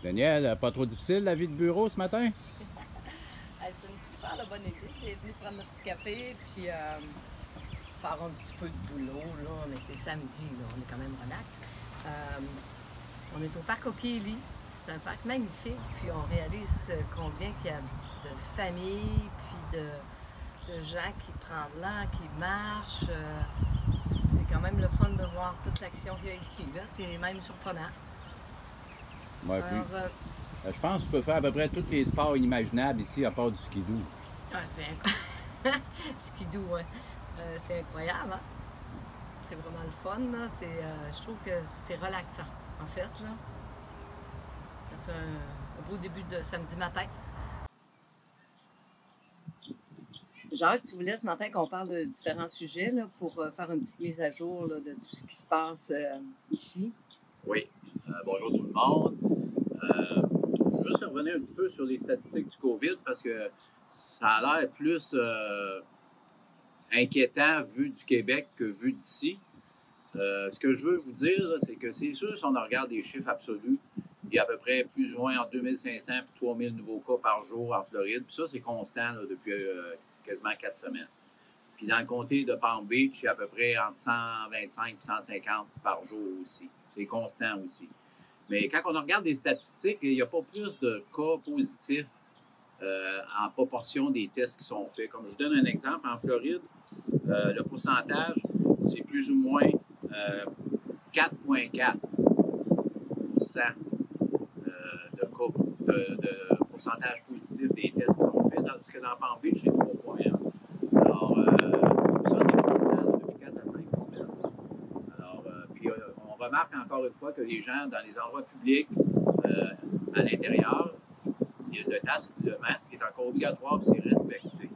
Daniel, pas trop difficile la vie de bureau ce matin? C'est une super bonne idée. On est venu prendre notre petit café puis faire un petit peu de boulot. Là. Mais c'est samedi, là. On est quand même relax. On est au parc O'Keely. C'est un parc magnifique. Puis on réalise combien qu'il y a de familles, puis de gens qui prennent l'air, qui marchent. C'est quand même le fun de voir toute l'action qu'il y a ici. Là. C'est même surprenant. Ouais, Alors, je pense que tu peux faire à peu près tous les sports inimaginables ici à part du skidoo. c'est incroyable. Skidoo, ouais. C'est incroyable, hein? C'est vraiment le fun, là. Je trouve que c'est relaxant, en fait, là. Ça fait un beau début de samedi matin. Jacques, tu voulais ce matin qu'on parle de différents sujets là, pour faire une petite mise à jour là, de tout ce qui se passe ici. Oui. Bonjour tout le monde. Je veux juste revenir un petit peu sur les statistiques du COVID parce que ça a l'air plus inquiétant vu du Québec que vu d'ici. Ce que je veux vous dire, c'est que c'est sûr, si on regarde des chiffres absolus, il y a à peu près plus ou moins entre 2500 et 3000 nouveaux cas par jour en Floride. Puis ça, c'est constant là, depuis quasiment 4 semaines. Puis dans le comté de Palm Beach, il y a à peu près entre 125 et 150 par jour aussi. C'est constant aussi. Mais quand on regarde des statistiques, il n'y a pas plus de cas positifs en proportion des tests qui sont faits. Comme je vous donne un exemple, en Floride, le pourcentage, c'est plus ou moins 4,4 de cas, de pourcentage positif des tests qui sont faits, tandis que dans Palm Beach, c'est 3,1. Alors, ça, c'est constant depuis 4 à 5 semaines. Alors, puis, on remarque encore une fois que les gens, dans les endroits publics, à l'intérieur, le masque est encore obligatoire et c'est respecté.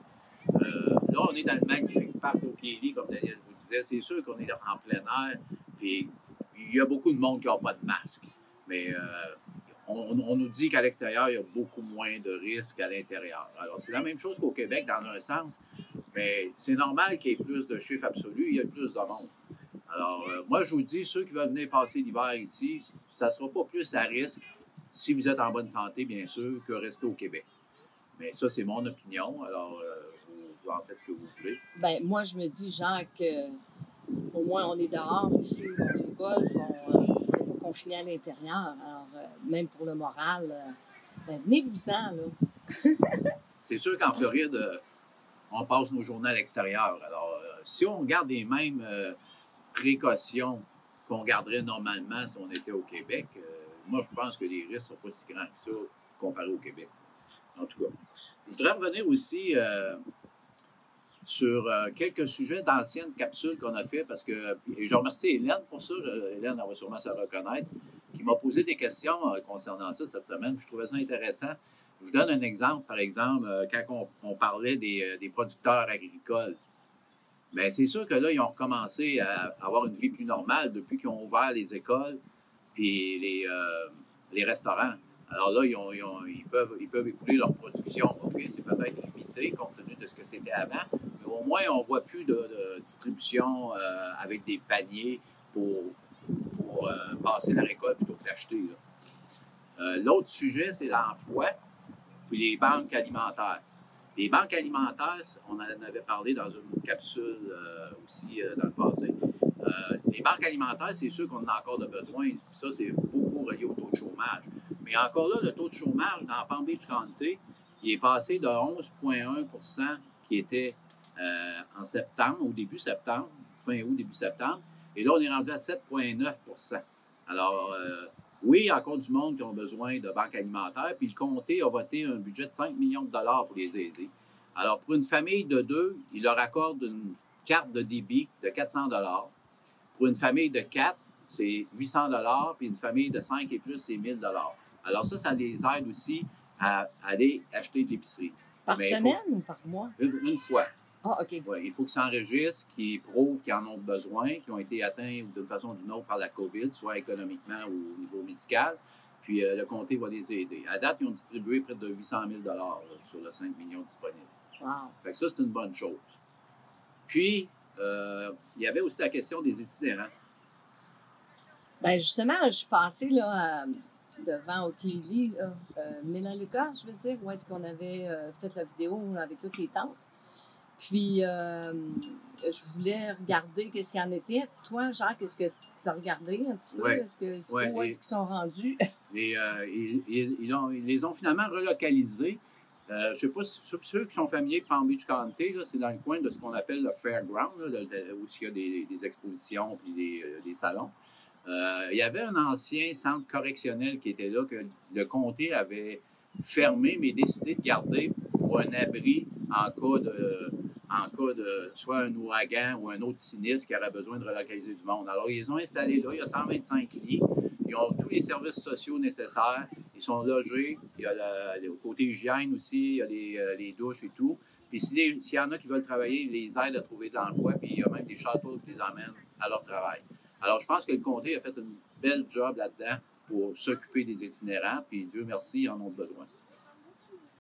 Là, on est dans le magnifique parc O'Keely, comme Daniel vous disait. C'est sûr qu'on est en plein air, puis il y a beaucoup de monde qui n'a pas de masque. Mais on nous dit qu'à l'extérieur, il y a beaucoup moins de risques qu'à l'intérieur. Alors, c'est la même chose qu'au Québec, dans un sens, mais c'est normal qu'il y ait plus de chiffres absolus, il y a plus de monde. Alors, moi, je vous dis, ceux qui veulent venir passer l'hiver ici, ça ne sera pas plus à risque, si vous êtes en bonne santé, bien sûr, que rester au Québec. Mais ça, c'est mon opinion. Alors, vous en faites ce que vous voulez. Ben moi, je me dis, Jacques, au moins, on est dehors ici, dans le golf, on n'est pas confiné à l'intérieur. Alors, même pour le moral, ben, venez-vous-en, là. C'est sûr qu'en Floride, on passe nos journées à l'extérieur. Alors, si on garde les mêmes précautions qu'on garderait normalement si on était au Québec, moi, je pense que les risques ne sont pas si grands que ça comparé au Québec. En tout cas, je voudrais revenir aussi sur quelques sujets d'anciennes capsules qu'on a fait parce que, et je remercie Hélène pour ça, Hélène, elle va sûrement se reconnaître, qui m'a posé des questions concernant ça cette semaine. Je trouvais ça intéressant. Je vous donne un exemple, par exemple, quand on parlait des producteurs agricoles. Bien, c'est sûr que là, ils ont recommencé à avoir une vie plus normale depuis qu'ils ont ouvert les écoles et les restaurants. Alors là, ils peuvent écouler leur production. OK, c'est peut-être limité compte tenu de ce que c'était avant, mais au moins, on ne voit plus de distribution avec des paniers pour passer la récolte plutôt que l'acheter. L'autre sujet, c'est l'emploi puis les banques alimentaires. Les banques alimentaires, on en avait parlé dans une capsule aussi dans le passé. Les banques alimentaires, c'est sûr qu'on en a encore de besoin. Ça, c'est beaucoup relié au taux de chômage. Mais encore là, le taux de chômage dans Palm Beach County, il est passé de 11,1 qui était en septembre, au début septembre, fin août, début septembre. Et là, on est rendu à 7,9 Alors, oui, il y a encore du monde qui ont besoin de banques alimentaires, puis le comté a voté un budget de 5 millions de dollars pour les aider. Alors, pour une famille de 2, il leur accorde une carte de débit de 400 dollars. Pour une famille de 4, c'est 800 dollars, puis une famille de 5 et plus, c'est 1000 dollars. Alors ça les aide aussi à aller acheter de l'épicerie. Par semaine ou par mois? Une fois. Ah, OK. Ouais, il faut qu'ils s'enregistrent, qu'ils prouvent qu'ils en ont besoin, qu'ils ont été atteints d'une façon ou d'une autre par la COVID, soit économiquement ou au niveau médical. Puis le comté va les aider. À date, ils ont distribué près de 800 000 sur les 5 millions disponibles. Wow. Fait que ça, c'est une bonne chose. Puis, il y avait aussi la question des itinérants. Bien, justement, je suis passée là, devant O'Keely, Melaleuca, je veux dire, où est-ce qu'on avait fait la vidéo avec toutes les tentes. Puis, je voulais regarder qu'est-ce qu'il y en était. Toi, Jacques, est-ce que tu as regardé un petit peu? Ouais. Où est-ce qu'ils sont rendus? Ils les ont finalement relocalisés. Je ne sais pas si ceux qui sont familiers de Palm Beach County, c'est dans le coin de ce qu'on appelle le fairground, là, où il y a des expositions et des salons. Il y avait un ancien centre correctionnel qui était là, que le comté avait fermé, mais décidé de garder pour un abri en cas de soit un ouragan ou un autre sinistre qui aurait besoin de relocaliser du monde. Alors, ils les ont installés là. Il y a 125 lits. Ils ont tous les services sociaux nécessaires. Ils sont logés. Il y a au côté hygiène aussi, il y a les douches et tout. Puis s'il y en a qui veulent travailler, ils les aident à trouver de l'emploi. Puis il y a même des shuttles qui les emmènent à leur travail. Alors, je pense que le comté a fait une belle job là-dedans pour s'occuper des itinérants. Puis Dieu merci, ils en ont besoin.